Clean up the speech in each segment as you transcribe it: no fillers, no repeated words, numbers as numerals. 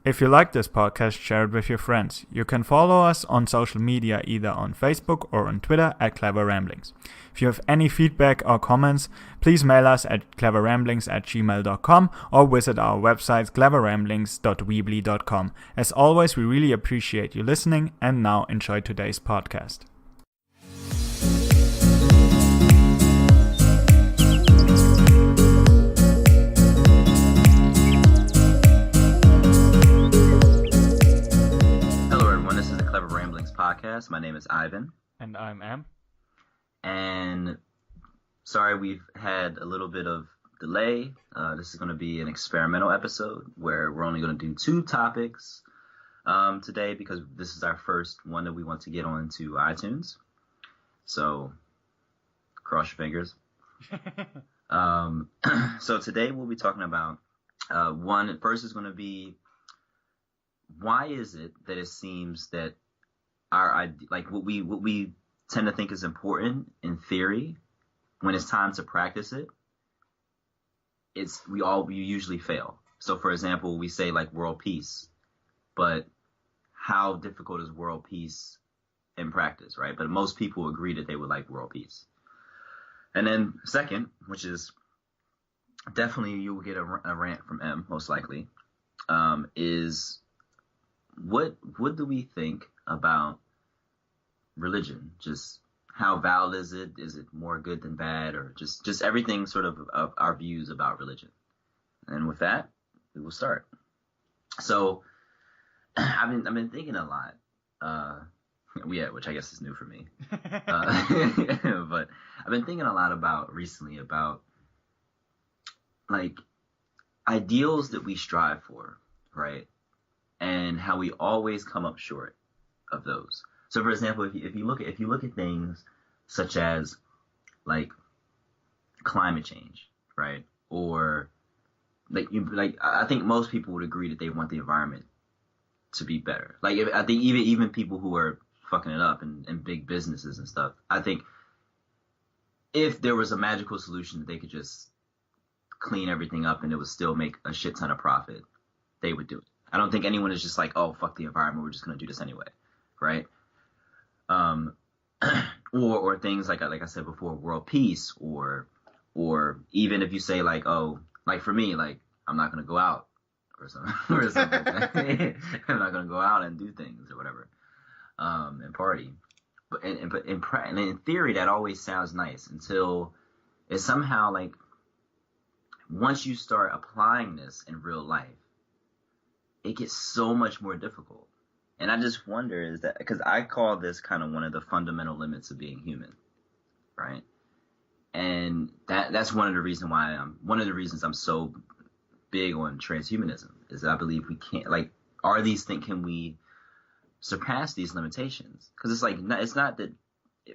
If you like this podcast, share it with your friends. You can follow us on social media either on Facebook or on Twitter at cleverramblings. If you have any feedback or comments, please mail us at cleverramblings@gmail.com or visit our website cleverramblings.weebly.com. As always, we really appreciate you listening, and now enjoy today's podcast. Podcast. My name is Ivan. And I'm Am. And sorry we've had a little bit of delay. This is going to be an experimental episode where we're only going to do 2 topics today because this is our first one that we want to get onto iTunes. So cross your fingers. So today we'll be talking about first is going to be, why is it that it seems that what we tend to think is important in theory, when it's time to practice it, we usually fail. So for example, we say like world peace, but how difficult is world peace in practice, right? But most people agree that they would like world peace. And then second, which is definitely you will get a rant from M most likely, is what do we think about religion? Just how valid is it? Is it more good than bad, or just everything sort of our views about religion? And with that, we will start. So I've been thinking a lot. Which I guess is new for me. But I've been thinking a lot about like ideals that we strive for, right? And how we always come up short of those. So, for example, if you look at things such as like climate change, right, or I think most people would agree that they want the environment to be better. I think even people who are fucking it up in big businesses and stuff, I think if there was a magical solution that they could just clean everything up and it would still make a shit ton of profit, they would do it. I don't think anyone is just like, oh, fuck the environment, we're just going to do this anyway, right? Or things like I said before, world peace, or even if you say like, oh, like for me, like I'm not going to go out or something, I'm not going to go out and do things or whatever, and party. But in theory, that always sounds nice until it's somehow like once you start applying this in real life, it gets so much more difficult. And I just wonder, is that because I call this kind of one of the fundamental limits of being human, right? And that's one of the reasons I'm so big on transhumanism, is that I believe we can't, like, can we surpass these limitations? Because it's like, it's not that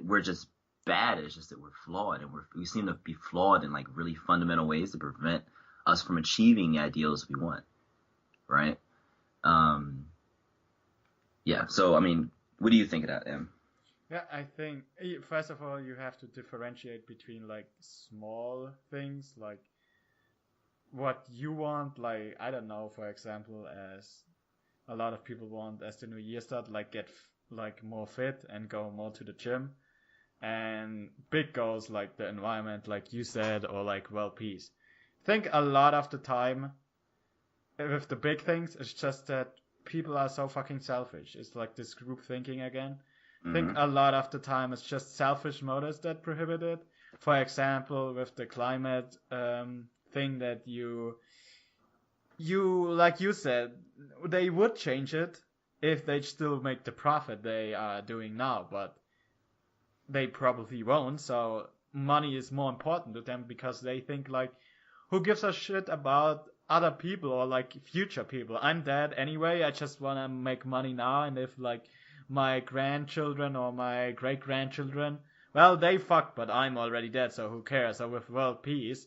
we're just bad, it's just that we're flawed, and we seem to be flawed in like really fundamental ways that prevent us from achieving the ideals we want, right? Yeah, so, I mean, what do you think of that, Em? Yeah, I think, first of all, you have to differentiate between, like, small things, like, what you want, like, I don't know, for example, as a lot of people want as the new year start, like, get, like, more fit and go more to the gym, and big goals, like the environment, like you said, or, like, world peace. I think a lot of the time, with the big things, it's just that people are so fucking selfish. It's like this group thinking again. I think a lot of the time it's just selfish motives that prohibit it. For example, with the climate thing that you like you said, they would change it if they still make the profit they are doing now, but they probably won't. So money is more important to them because they think like, who gives a shit about other people or like future people? I'm dead anyway. I just want to make money now, and if like my grandchildren or my great grandchildren, well, they fucked, but I'm already dead, so who cares? So with world peace,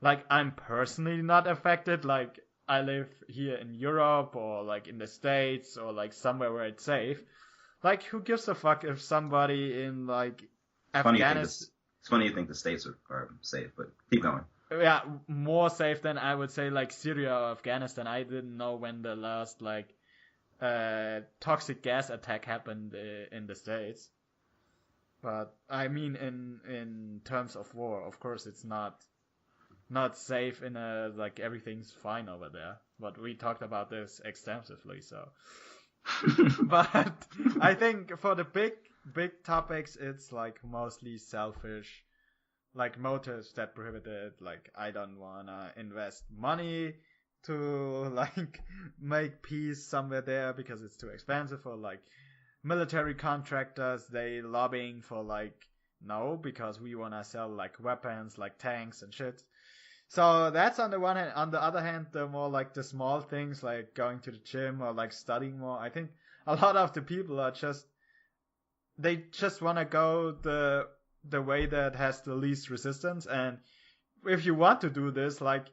like I'm personally not affected. Like I live here in Europe or like in the States or like somewhere where it's safe. Like who gives a fuck if somebody in like Afghanistan? It's funny you think the States are safe, but keep going. yeah, more safe than I would say like Syria or Afghanistan. I didn't know when the last like toxic gas attack happened in the States. But I mean, in terms of war, of course, it's not safe in a like everything's fine over there. But we talked about this extensively, so. But I think for the big topics, it's like mostly selfish, like motives that prohibit it. Like I don't wanna invest money to like make peace somewhere there because it's too expensive, or like military contractors they lobbying for like no because we wanna sell like weapons like tanks and shit. So that's on the one hand. On the other hand, the more like the small things like going to the gym or like studying more. I think a lot of the people are just they just want to go the way that has the least resistance. And if you want to do this, like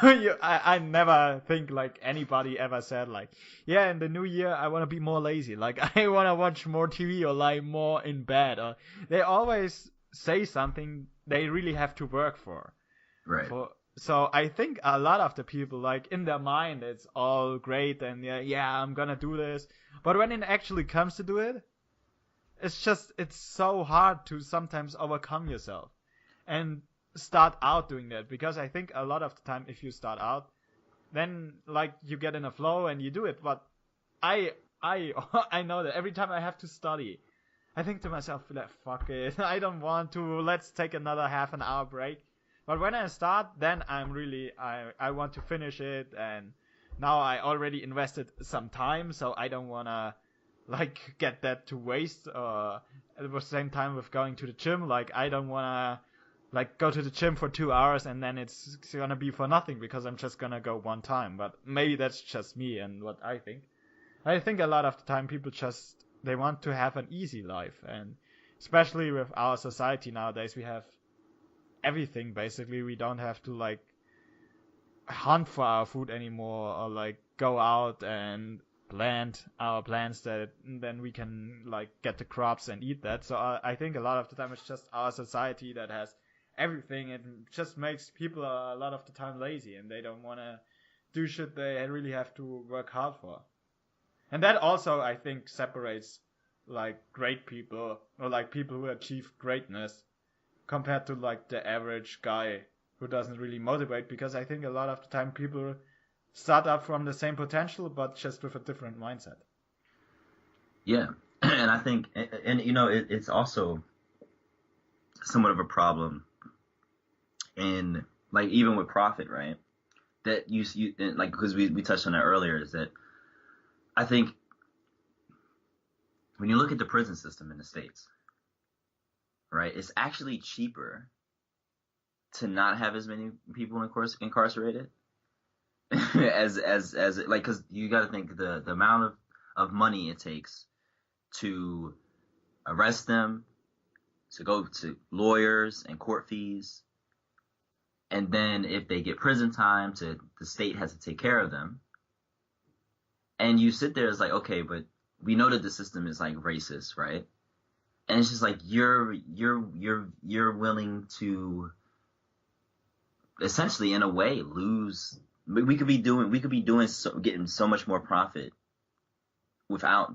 I never think like anybody ever said like, yeah, in the new year I want to be more lazy. Like I want to watch more TV or lie more in bed. Or they always say something they really have to work for. Right. So I think a lot of the people, like in their mind, it's all great and yeah, I'm gonna do this. But when it actually comes to do it, it's so hard to sometimes overcome yourself and start out doing that. Because I think a lot of the time, if you start out, then like you get in a flow and you do it. But I I know that every time I have to study, I think to myself, like, fuck it, I don't want to. Let's take another half an hour break. But when I start, then I'm really I want to finish it, and now I already invested some time, so I don't wanna like get that to waste. At the same time with going to the gym, like I don't wanna like go to the gym for 2 hours and then it's gonna be for nothing because I'm just gonna go one time. But maybe that's just me and what I think. I think a lot of the time people just they want to have an easy life, and especially with our society nowadays, we have everything basically. We don't have to like hunt for our food anymore or like go out and plant our plants that then we can like get the crops and eat that. So I think a lot of the time it's just our society that has everything. It just makes people a lot of the time lazy and they don't want to do shit they really have to work hard for. And that also I think separates like great people or like people who achieve greatness compared to like the average guy who doesn't really motivate, because I think a lot of the time people start up from the same potential but just with a different mindset. Yeah, and I think, and you know, it's also somewhat of a problem in like even with profit, right? That you like because we touched on that earlier, is that I think when you look at the prison system in the States, right, it's actually cheaper to not have as many people incarcerated as like, because you got to think the amount of money it takes to arrest them, to go to lawyers and court fees, and then if they get prison time, the state has to take care of them. And you sit there, it's like, okay, but we know that the system is like racist, right? And it's just like you're willing to essentially, in a way, lose. We could be getting so much more profit without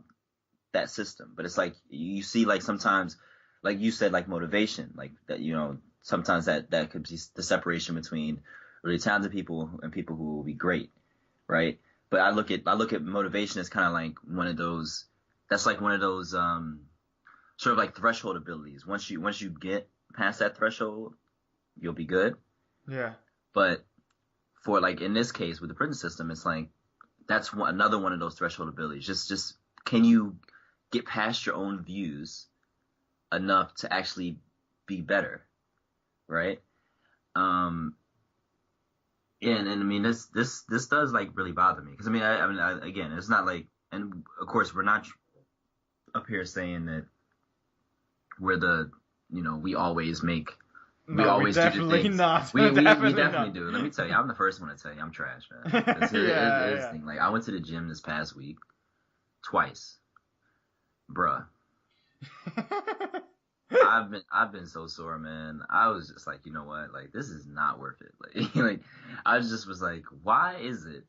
that system. But it's like you see, like sometimes, like you said, like motivation, like that. You know, sometimes that could be the separation between really talented people and people who will be great, right? But I look at motivation as kind of like one of those. That's like one of those sort of like threshold abilities. Once you get past that threshold, you'll be good. Yeah. But for like in this case with the prison system, it's like that's another one of those threshold abilities. Just can you get past your own views enough to actually be better, right? And I mean this does like really bother me, because I mean again, it's not like, and of course we're not up here saying that we're the, you know, we always make. We always definitely do the things. not. We definitely definitely do. Let me tell you, I'm the first one to tell you I'm trash, man. It's yeah. thing. Like I went to the gym this past week twice, bruh. I've been so sore, man. I was just like, you know what? Like, this is not worth it. Like, like I just was like, why is it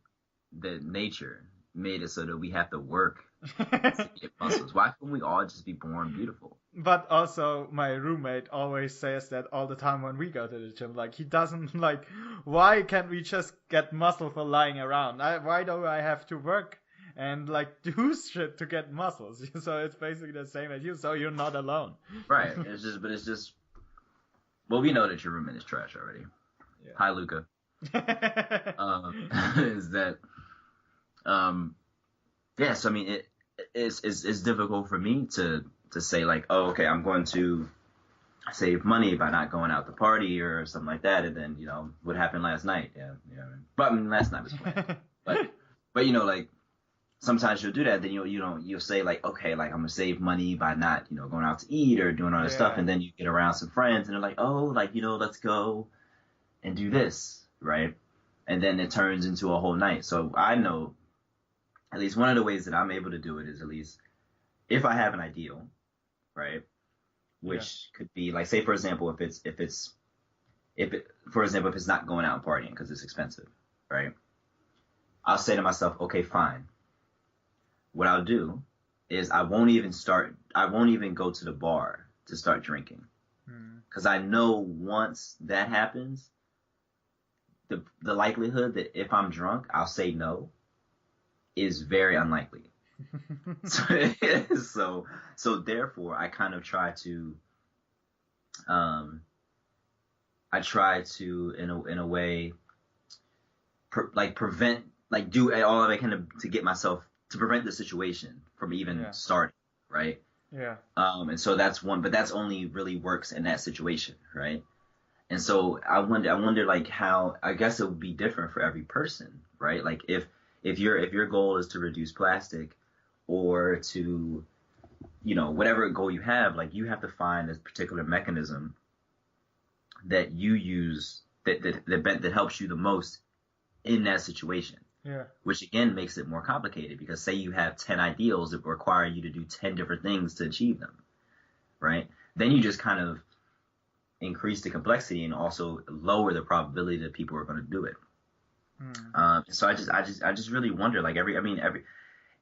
that nature made it so that we have to work to get muscles? Why couldn't we all just be born beautiful? But also, my roommate always says that all the time when we go to the gym. Like, he doesn't like, why can't we just get muscle for lying around? Why do I have to work and like do shit to get muscles? So it's basically the same as you. So you're not alone. Right. It's just. Well, we know that your roommate is trash already. Hi, Luca. Yeah. Is that um yes, I mean it's difficult for me to say like, oh, okay, I'm going to save money by not going out to party or something like that, and then what happened last night, but I mean last night was planned, but like sometimes you'll do that, then you'll say like, okay, like I'm gonna save money by not going out to eat or doing other stuff, Yeah. and then you get around some friends and they're like, oh, like let's go and do this, right? And then it turns into a whole night. So I know at least one of the ways that I'm able to do it is, at least if I have an ideal, right? Yeah. Which could be like, say for example, for example, if it's not going out and partying because it's expensive, right? I'll say to myself, okay, fine. What I'll do is I won't even go to the bar to start drinking. Hmm. Because I know once that happens, the likelihood that if I'm drunk, I'll say no is very unlikely. So, so therefore, I kind of try to, um, in a way, prevent, like do all I can to get myself to prevent the situation from even Yeah. starting, right? Yeah. And so that's one, but that's only really works in that situation, right? And so I wonder like how, I guess it would be different for every person, right? Like if your goal is to reduce plastic or to, whatever goal you have, like you have to find this particular mechanism that you use that helps you the most in that situation. Yeah. Which again makes it more complicated because say you have 10 ideals that require you to do 10 different things to achieve them, right? Then you just kind of increase the complexity and also lower the probability that people are going to do it. Hmm. So I just really wonder, like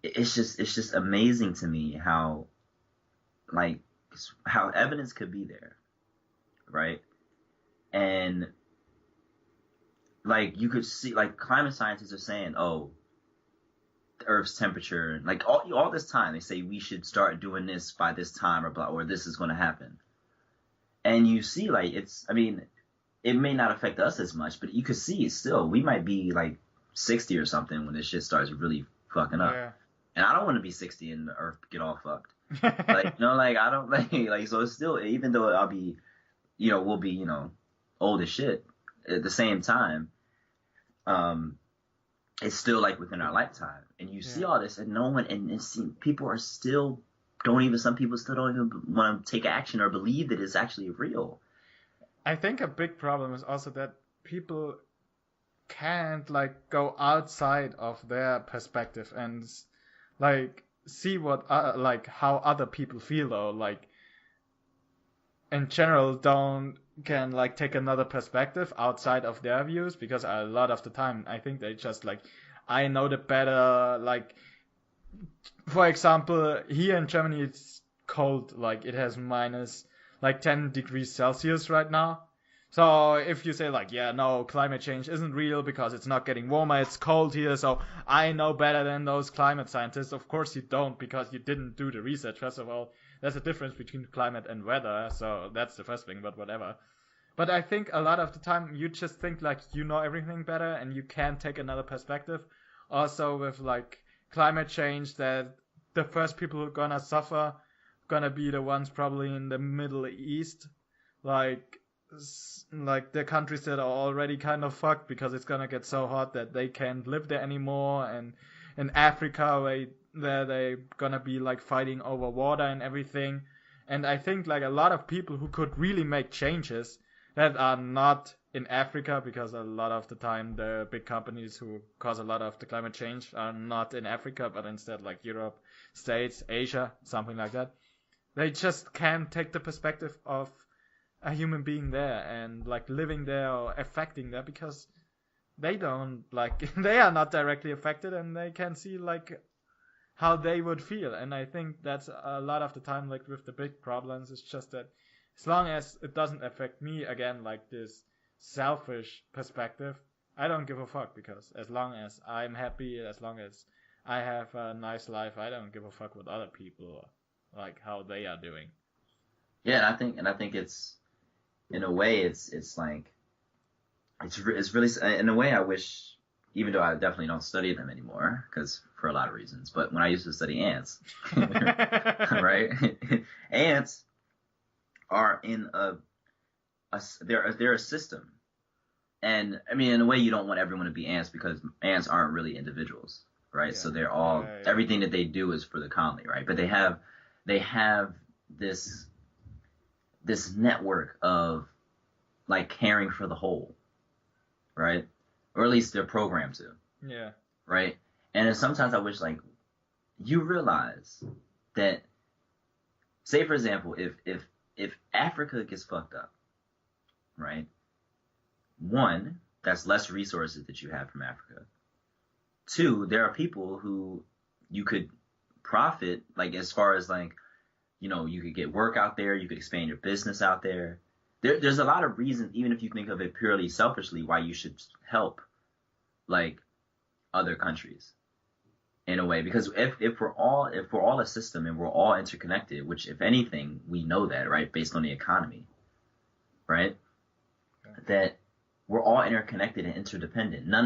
it's just amazing to me how, like, how evidence could be there, right? And like you could see, like climate scientists are saying, oh, the Earth's temperature, like all this time they say we should start doing this by this time or blah, or this is going to happen. And you see, like I mean, it may not affect us as much, but you could see still we might be like 60 or something when this shit starts really fucking up. Yeah. And I don't want to be 60 and the Earth get all fucked. Like like I don't like so it's still, even though I'll be we'll be old as shit at the same time, um it's still like within our lifetime, and you see Yeah. all this and no one, and see, people are still don't even some people still don't even want to take action or believe that it's actually real. I think a big problem is also that people can't like go outside of their perspective and like see what like how other people feel, though, like in general don't can like take another perspective outside of their views, because a lot of the time I think they just like, I know the better, like for example here in Germany it's cold, like it has minus like 10 degrees Celsius right now. So if you say like, yeah, no, climate change isn't real because it's not getting warmer, it's cold here, so I know better than those climate scientists. Of course you don't, because you didn't do the research. First of all, there's a difference between climate and weather, so that's the first thing, but whatever. But I think a lot of the time you just think like you know everything better and you can't take another perspective. Also with like climate change, that the first people who are gonna suffer gonna be the ones probably in the Middle East, like like the countries that are already kind of fucked because it's gonna get so hot that they can't live there anymore, and in Africa where they gonna be like fighting over water and everything. And I think like a lot of people who could really make changes that are not in Africa, because a lot of the time the big companies who cause a lot of the climate change are not in Africa, but instead like Europe, States, Asia, something like that. They just can't take the perspective of a human being there and like living there or affecting there because they don't like they are not directly affected and they can see like how they would feel. And I think that's a lot of the time like with the big problems. It's just that as long as it doesn't affect me again, like this selfish perspective, I don't give a fuck because as long as I'm happy, as long as I have a nice life, I don't give a fuck what other people like how they are doing. Yeah, and I think it's in a way it's like it's really in a way I wish, even though I definitely don't study them anymore because for a lot of reasons, but when I used to study ants, right? Ants are in they're a system. And I mean, in a way, you don't want everyone to be ants because ants aren't really individuals, right? Yeah. So they're all everything that they do is for the colony, right? But they have this network of like caring for the whole, right? Or at least they're programmed to. Yeah. Right? And then sometimes I wish like you realize that, say for example, if Africa gets fucked up, right? One, that's less resources that you have from Africa. Two, there are people who you could profit, like as far as like, you know, you could get work out there, you could expand your business out there. There's a lot of reasons, even if you think of it purely selfishly, why you should help like other countries in a way. Because if we're all a system and we're all interconnected, which if anything, we know that, right, based on the economy, right? Okay. That we're all interconnected and interdependent. I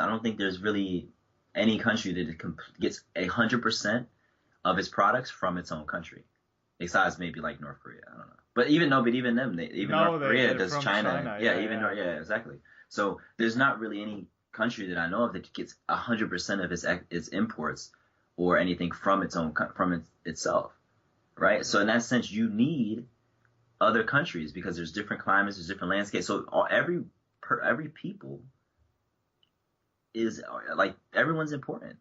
don't think there's really any country that gets 100% of its products from its own country, besides maybe like North Korea. I don't know, but even North Korea does China. Yeah, exactly. So there's not really any country that I know of that gets 100% of its imports or anything from itself, right? Mm-hmm. So in that sense, you need other countries because there's different climates, there's different landscapes. So every people is like everyone's important.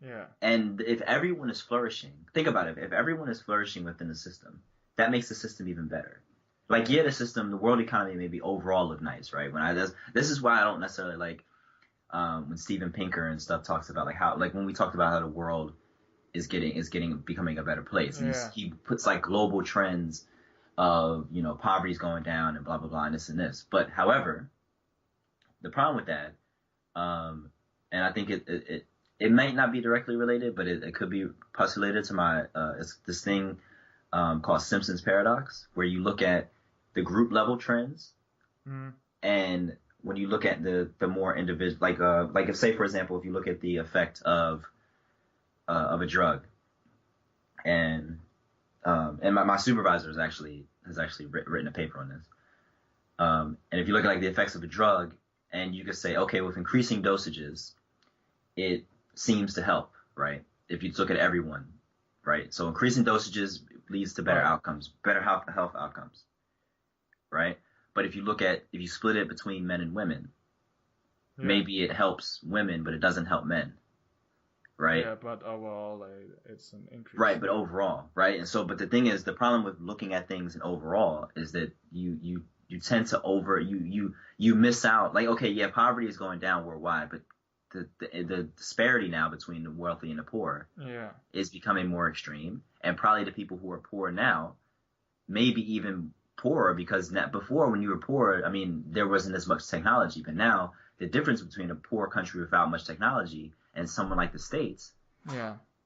Yeah. And if everyone is flourishing, think about it. If everyone is flourishing within the system, that makes the system even better. Like, yeah, the world economy maybe overall look nice, right? This is why I don't necessarily like when Steven Pinker and stuff talks about like how, like when we talked about how the world is becoming a better place. Yeah. He puts like global trends of, you know, poverty's going down and blah blah blah and this and this. But however, the problem with that, and I think it might not be directly related, but it could be postulated to my it's this thing called Simpson's paradox, where you look at the group level trends, and when you look at the more individual, like if say for example, if you look at the effect of a drug, and my supervisor has actually written a paper on this, and if you look at like the effects of a drug, and you could say, okay, with increasing dosages, it seems to help, right? If you look at everyone, right? So increasing dosages leads to better outcomes, better health outcomes, right? But if you split it between men and women, maybe it helps women, but it doesn't help men, right? Yeah, but overall, it's an increase. Right, but overall, right? And so, but the thing is, the problem with looking at things in overall is that you tend to you miss out. Like, okay, yeah, poverty is going down worldwide, but the disparity now between the wealthy and the poor is becoming more extreme, and probably the people who are poor now maybe even poorer because before when you were poor, I mean, there wasn't as much technology, but now the difference between a poor country without much technology and someone like the States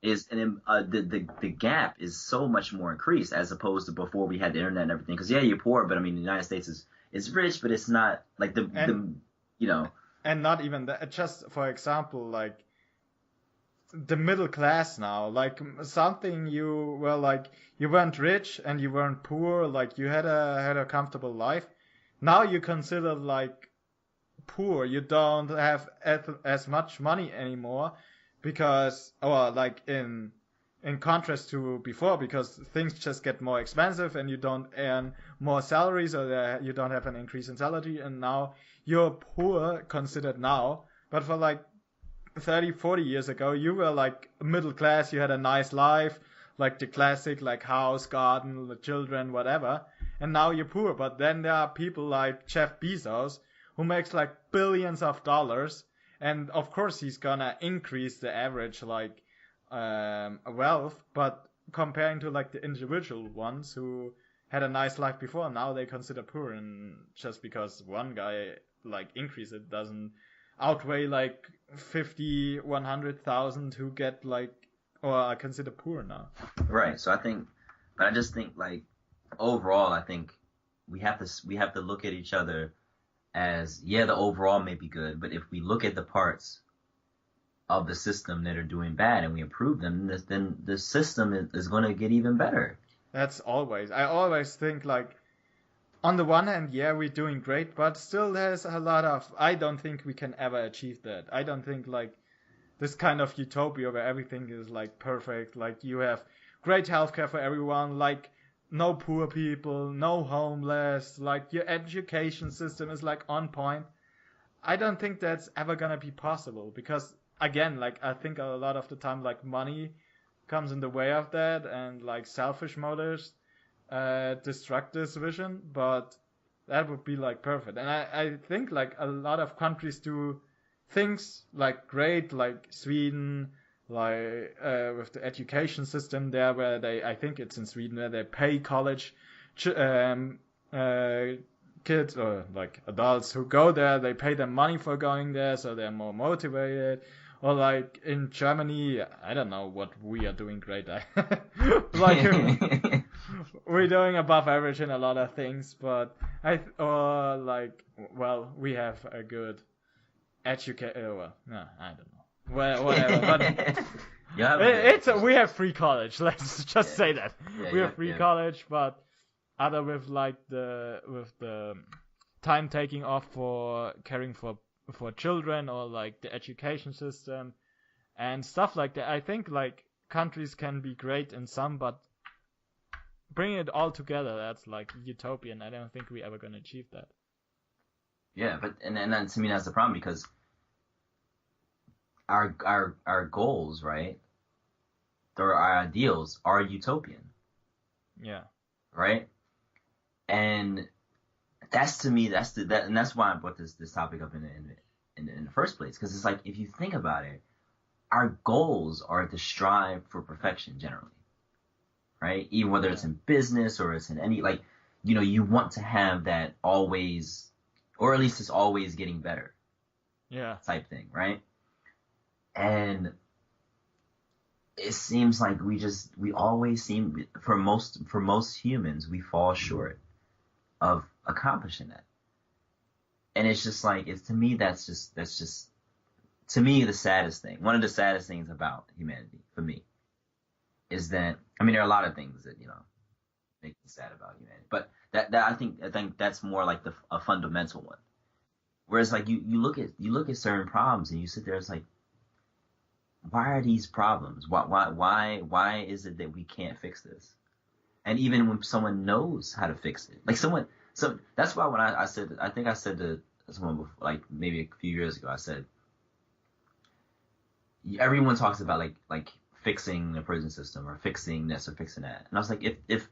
is the gap is so much more increased as opposed to before we had the internet and everything. Because you're poor, but I mean the United States is rich, but it's not like the you know. And not even that. Just for example, like the middle class now, like something you weren't rich and you weren't poor, like you had a comfortable life. Now you consider like poor. You don't have as much money anymore because, or like in contrast to before, because things just get more expensive and you don't earn more salaries or you don't have an increase in salary, and now you're poor considered now. But for like 30, 40 years ago, you were like middle class, you had a nice life, like the classic, like house, garden, the children, whatever. And now you're poor. But then there are people like Jeff Bezos who makes like billions of dollars. And of course he's gonna increase the average like wealth, but comparing to like the individual ones who had a nice life before, now they consider poor, and just because one guy like increase it doesn't outweigh like 50, 100,000 who get like or are considered poor now. Right. So I just think like overall, I think we have to look at each other as, yeah, the overall may be good, but if we look at the parts of the system that are doing bad and we improve them, then the system is going to get even better. That's always. I always think like, on the one hand, yeah, we're doing great, but still there's a lot of, I don't think we can ever achieve that. I don't think like this kind of utopia where everything is like perfect, like you have great healthcare for everyone, like no poor people, no homeless, like your education system is like on point. I don't think that's ever gonna be possible because again, like I think a lot of the time like money comes in the way of that and like selfish motives distract this vision, but that would be like perfect. And I think like a lot of countries do things like great, like Sweden, like with the education system there where I think it's in Sweden where they pay college kids or like adults who go there, they pay them money for going there so they're more motivated. Or like in Germany, I don't know what we are doing great. Like we're doing above average in a lot of things, but or like, well, we have a good education. Well, no, I don't know. Well, whatever. But yeah, we have free college. Let's just say that we have free college, but other with like the time taking off for caring for children or like the education system and stuff like that. I think like countries can be great in some, but bringing it all together, that's like utopian. I don't think we ever gonna achieve that. Yeah, but and then to me that's the problem because our goals, right? Or our ideals are utopian. Yeah. Right? And that's to me, and that's why I brought this topic up in the first place, because it's like if you think about it, our goals are to strive for perfection generally, right? Even whether it's in business or it's in any like, you want to have that always, or at least it's always getting better, type thing, right? And it seems like we always seem for most humans we fall short of accomplishing that. And it's just like, to me that's just to me the saddest thing. One of the saddest things about humanity for me is that, I mean, there are a lot of things that make me sad about humanity, but that I think that's more like a fundamental one. Whereas like you look at certain problems and you sit there, it's like, why are these problems? Why is it that we can't fix this? And even when someone knows how to fix it, like so that's why when I said to someone before, like maybe a few years ago, I said, everyone talks about like fixing the prison system or fixing this or fixing that, and I was like, if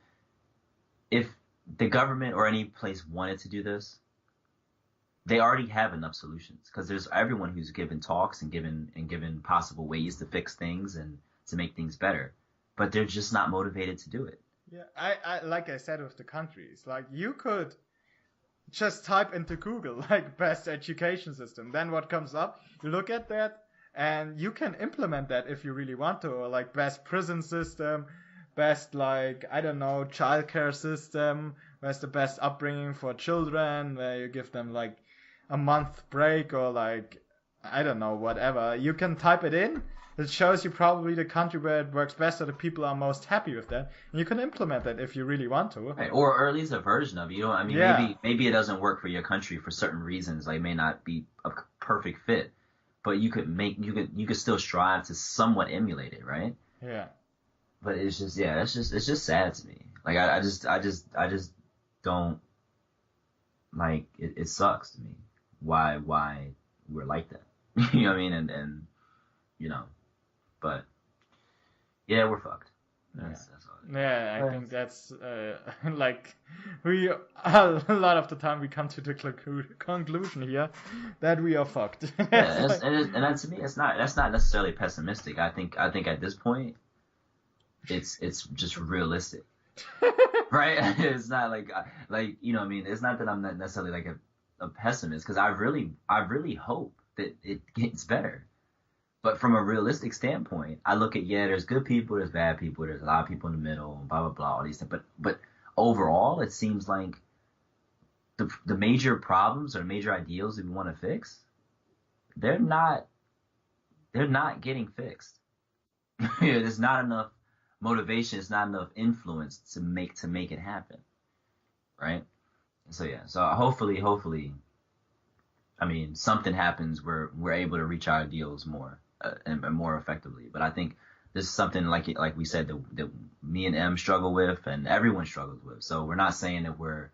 the government or any place wanted to do this, they already have enough solutions, because there's everyone who's given talks and given possible ways to fix things and to make things better, but they're just not motivated to do it. Yeah, I like I said with the countries, like you could just type into Google like best education system, then what comes up, you look at that and you can implement that if you really want to, or like best prison system, best like, I don't know, childcare system, where's the best upbringing for children, where you give them like a month break or like, I don't know, whatever. You can type it in. It shows you probably the country where it works best or the people are most happy with that. And you can implement that if you really want to. Right. Or at least a version of it. I mean, maybe it doesn't work for your country for certain reasons. Like, it may not be a perfect fit, but you could still strive to somewhat emulate it, right? Yeah. But it's just it's just sad to me. Like I just don't like it. It sucks to me. Why we're like that? You know what I mean? And but yeah, we're fucked. That's all. Yeah, I think that's like we a lot of the time we come to the conclusion here that we are fucked. Yeah, and that, to me, that's not necessarily pessimistic. I think at this point, it's just realistic, right? It's not like you know what I mean. It's not that I'm not necessarily like a pessimist, because I really hope that it gets better. But from a realistic standpoint, I look at, there's good people, there's bad people, there's a lot of people in the middle, blah blah blah, all these things. But overall, it seems like the major problems or major ideals that we want to fix, they're not getting fixed. There's not enough motivation, it's not enough influence to make it happen, right? So yeah, so hopefully, I mean, something happens where we're able to reach our ideals more and more effectively. But I think this is something like we said that me and M struggle with, and everyone struggles with. So we're not saying that we're,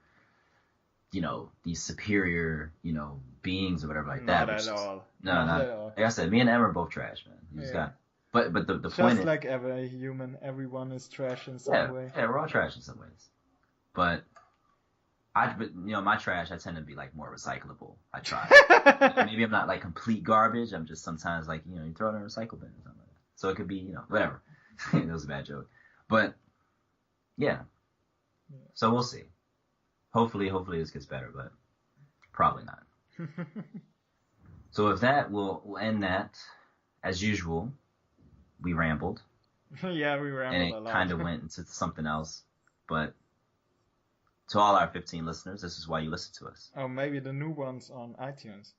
you know, these superior, you know, beings or whatever like that. Not at all. Not at all. Like I said, me and M are both trash, man. You just got. But the just point is, like every human, everyone is trash in some way. Yeah, we're all trash in some ways. But you know, my trash, I tend to be like more recyclable. I try. Maybe I'm not like complete garbage. I'm just sometimes like, you know, you throw it in a recycle bin or something like that. So it could be, you know, whatever. That was a bad joke. But yeah. So we'll see. Hopefully this gets better, but probably not. So with that, we'll end that. As usual, we rambled. Yeah, we rambled a lot. And it kind of went into something else. But to all our 15 listeners, this is why you listen to us. Oh, maybe the new ones on iTunes.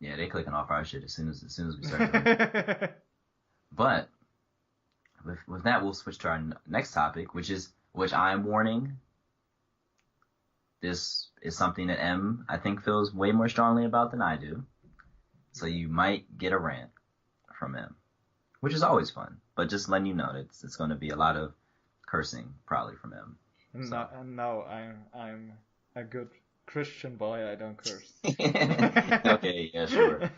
Yeah, they clicking off our shit as soon as we start. But with that, we'll switch to our next topic, which I'm warning. This is something that M, I think, feels way more strongly about than I do. So you might get a rant from M, which is always fun. But just letting you know, it's going to be a lot of cursing probably from M. So. No, I'm a good Christian boy. I don't curse. Okay, yeah, sure.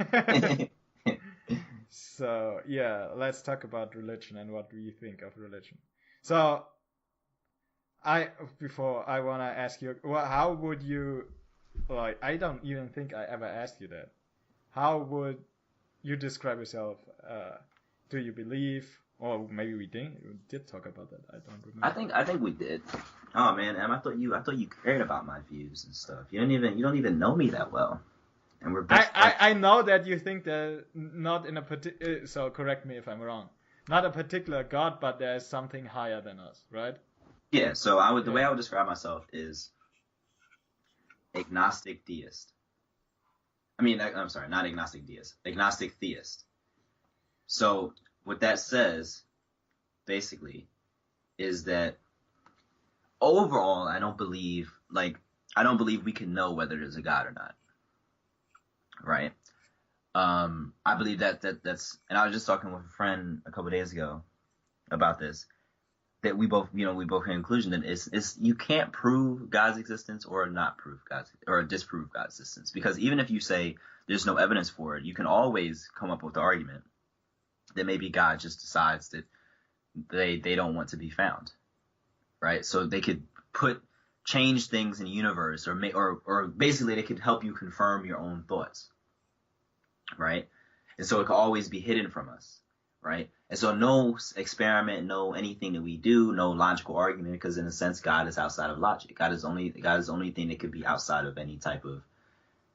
So yeah, let's talk about religion and what we think of religion. So before I wanna ask you, how would you, like, I don't even think I ever asked you that. How would you describe yourself? Do you believe? Or maybe we did talk about that. I don't remember. I think we did. Oh man, Em, I thought you cared about my views and stuff. You don't even know me that well, and we're best friends. I know that you think that not in a particular. So correct me if I'm wrong. Not a particular God, but there is something higher than us, right? Yeah. So the way I would describe myself is agnostic deist. I mean, I'm sorry, not agnostic deist. Agnostic theist. So what that says, basically, is that overall, I don't believe we can know whether there's a God or not. Right? I believe that's, and I was just talking with a friend a couple of days ago about this, that we both came to the conclusion that it's you can't prove God's existence or not prove or disprove God's existence, because even if you say there's no evidence for it, you can always come up with the argument that maybe God just decides that they don't want to be found, right? So they could change things in the universe, or basically they could help you confirm your own thoughts, right? And so it could always be hidden from us, right? And so no experiment, no anything that we do, no logical argument, because in a sense God is outside of logic. God is the only thing that could be outside of any type of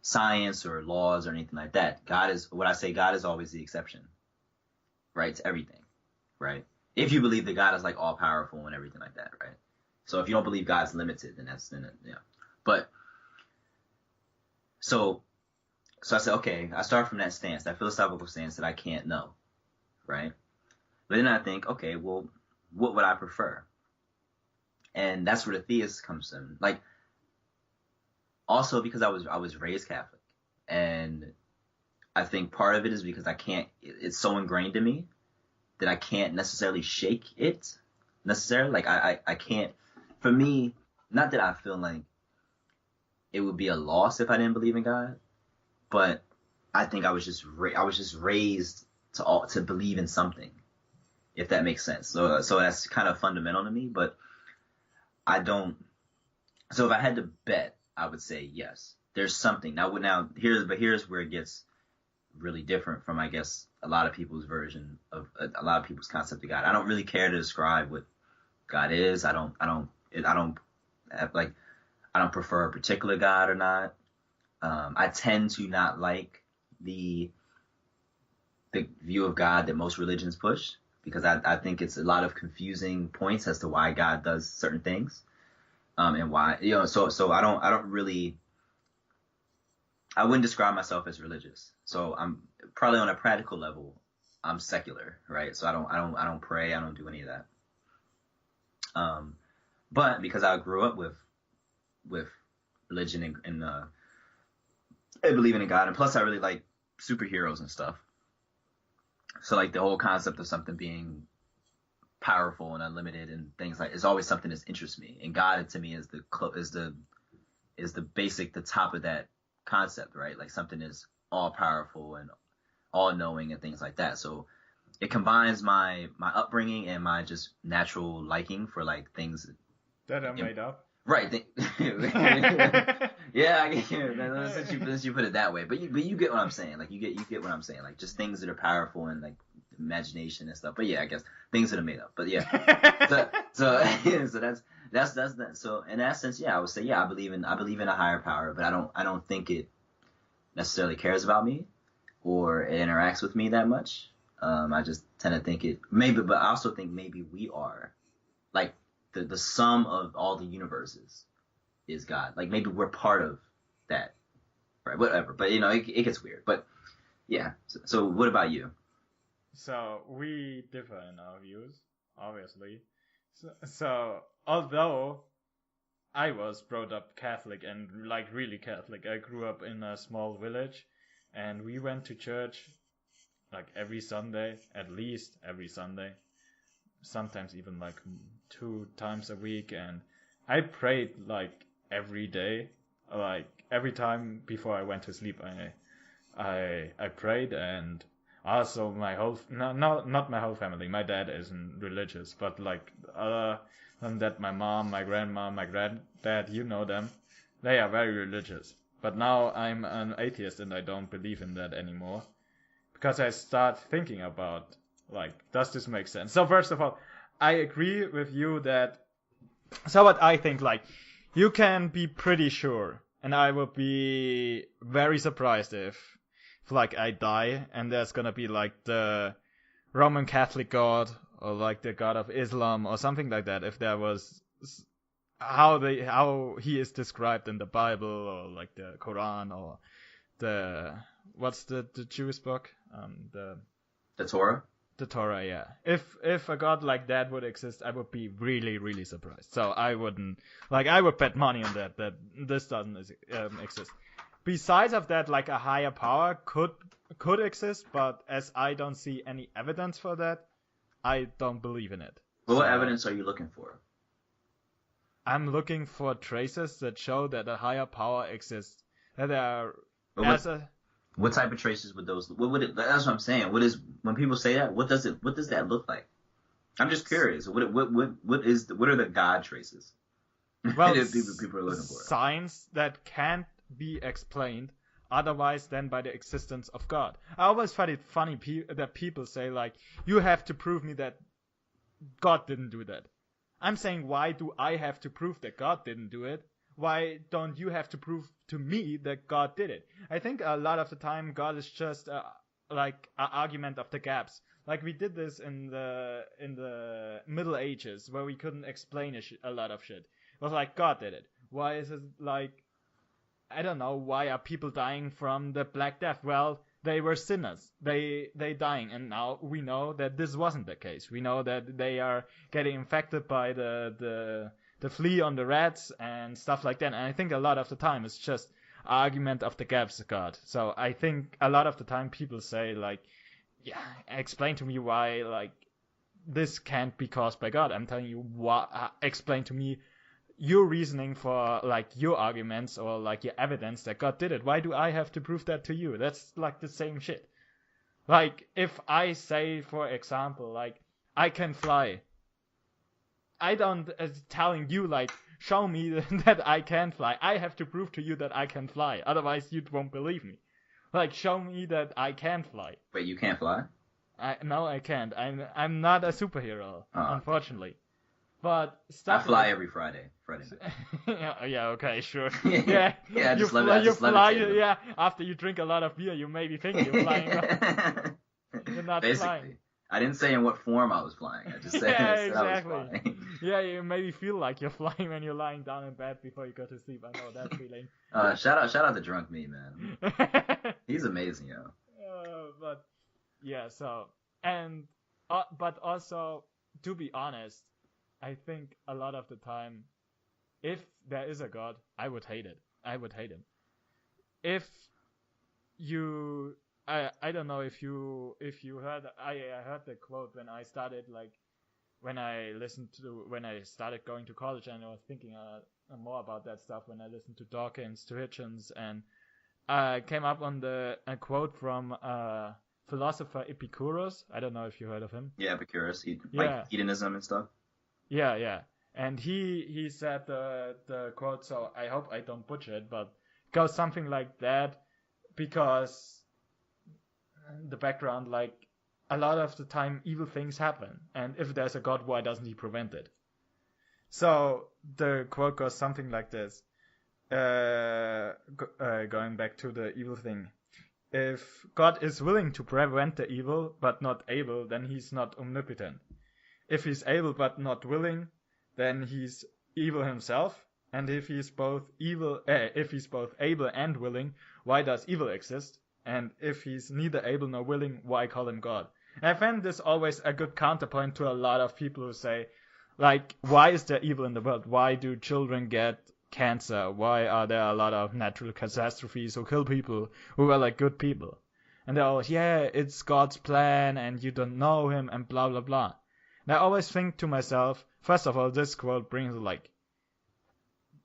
science or laws or anything like that. God is always the exception, right, to everything, right? If you believe that God is like all powerful and everything like that, right? So if you don't believe God's limited, then yeah. But so I said, okay, I start from that stance, that philosophical stance that I can't know, right? But then I think, okay, well, what would I prefer? And that's where the theist comes in. Like, also because I was raised Catholic, and I think part of it is because it's so ingrained in me that I can't necessarily shake it necessarily. Like I can't, for me, not that I feel like it would be a loss if I didn't believe in God, but I think I was just raised to believe in something, if that makes sense. So that's kind of fundamental to me, but I don't. So if I had to bet, I would say yes. There's something now. Here's where it gets really different from, I guess, a lot of people's version of a lot of people's concept of God. I don't really care to describe what God is. I don't have, like, I don't prefer a particular God or not. I tend to not like the view of God that most religions push, because I think it's a lot of confusing points as to why God does certain things, and why, so I wouldn't describe myself as religious. So I'm probably, on a practical level, I'm secular, right? So I don't pray, I don't do any of that. But because I grew up with religion and believing in God, and plus I really like superheroes and stuff. So like the whole concept of something being powerful and unlimited and things like, is always something that interests me. And God, to me, is the basic, the top of that concept, right? Like something is all powerful and all knowing and things like that. So it combines my upbringing and my just natural liking for like things that are made up. Right. Yeah, since you put it that way, but you get what I'm saying. Like you get what I'm saying. Like just things that are powerful and like imagination and stuff. But yeah, I guess things that are made up. But yeah, so that's that. So in that sense, yeah, I would say, yeah, I believe in a higher power, but I don't think it necessarily cares about me or it interacts with me that much. I just tend to think it maybe, but I also think maybe we are like the sum of all the universes is God. Like maybe we're part of that, right? Whatever. But it gets weird. But yeah. So what about you? So we differ in our views, obviously. So although I was brought up Catholic and like really Catholic, I grew up in a small village, and we went to church like every Sunday, at least every Sunday. Sometimes even like 2 times a week, and I prayed like every day, like every time before I went to sleep. I prayed, and also my whole not my whole family. My dad isn't religious, but like other than that, my mom, my grandma, my granddad, you know them, they are very religious. But now I'm an atheist and I don't believe in that anymore, because I start thinking about, like, does this make sense? So first of all, I agree with you that, so what I think, like, you can be pretty sure, and I will be very surprised if like I die and there's gonna be like the Roman Catholic God or like the God of Islam or something like that, if there was how he is described in the Bible or like the Quran or the what's the Jewish book, The Torah. The Torah, yeah. If a god like that would exist, I would be really, really surprised. So I wouldn't, like, I would bet money on that this doesn't exist. Besides of that, like, a higher power could exist, but as I don't see any evidence for that, I don't believe in it. Well, what evidence are you looking for? I'm looking for traces that show that a higher power exists. That there are what type of traces would those? What would it? That's what I'm saying. When people say that? What does that look like? I'm just curious. What are the God traces? Well, that people are looking for signs that can't be explained otherwise than by the existence of God. I always find it funny that people say, like, you have to prove me that God didn't do that. I'm saying, why do I have to prove that God didn't do it? Why don't you have to prove to me that God did it? I think a lot of the time God is just like an argument of the gaps. Like we did this in the Middle Ages, where we couldn't explain a lot of shit. It was like, God did it. Why is it like, I don't know, why are people dying from the Black Death? Well, they were sinners. They dying, and now we know that this wasn't the case. We know that they are getting infected by the flea on the rats and stuff like that. And I think a lot of the time it's just argument of the gaps of God. So I think a lot of the time people say, like, yeah, explain to me why, like, this can't be caused by God. I'm telling you, explain to me your reasoning for, like, your arguments or, like, your evidence that God did it. Why do I have to prove that to you? That's, like, the same shit. Like, if I say, for example, like, I can fly. I don't telling you like show me that I can fly. I have to prove to you that I can fly. Otherwise you won't believe me. Like show me that I can fly. Wait, you can't fly? No, I can't. I'm not a superhero, unfortunately. But stuff I fly like... every Friday night. Yeah, okay, sure. Yeah, you just fly. Yeah, after you drink a lot of beer, you maybe think you're flying. You're not Basically. flying. I didn't say in what form I was flying. I just said, Yeah, said I was exactly. flying. Yeah, you maybe feel like you're flying when you're lying down in bed before you go to sleep. I know that feeling. Shout out to Drunk Me, man. He's amazing, yo. But yeah, so and but also to be honest, I think a lot of the time, if there is a God, I would hate it. I would hate him. If you, I don't know if you heard. I heard the quote when I started when I started going to college, and I was thinking more about that stuff when I listened to Dawkins, to Hitchens, and came up on a quote from philosopher Epicurus. I don't know if you heard of him. Yeah, Epicurus, like hedonism and stuff. Yeah. And he said the quote, so I hope I don't butcher it, but it goes something like that, because the background, like, a lot of the time evil things happen, and if there's a God, why doesn't he prevent it? So the quote goes something like this, going back to the evil thing. If God is willing to prevent the evil but not able, then he's not omnipotent. If he's able but not willing, then he's evil himself. And if he's both able and willing, why does evil exist? And if he's neither able nor willing, why call him God? And I find this always a good counterpoint to a lot of people who say, like, why is there evil in the world? Why do children get cancer? Why are there a lot of natural catastrophes who kill people who are like good people? And they're always, yeah, it's God's plan and you don't know him and blah blah blah. And I always think to myself, first of all, this quote brings like,